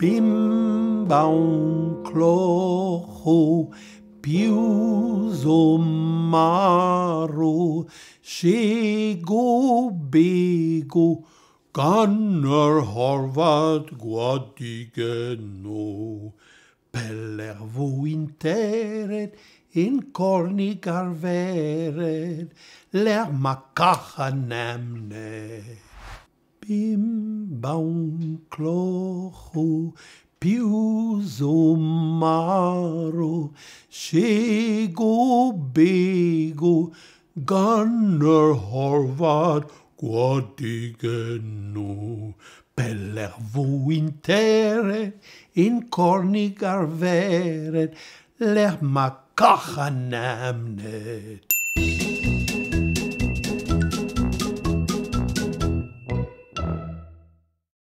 Bim baum clocho pius o maro shego bego ganner horvat guadigeno peller vo interet in corni garveret ler macacha namne. Bim baum clocho pius o maro shego bego ganner horvat guadigeno peller vo interet in corni garveret ler macacha namnet.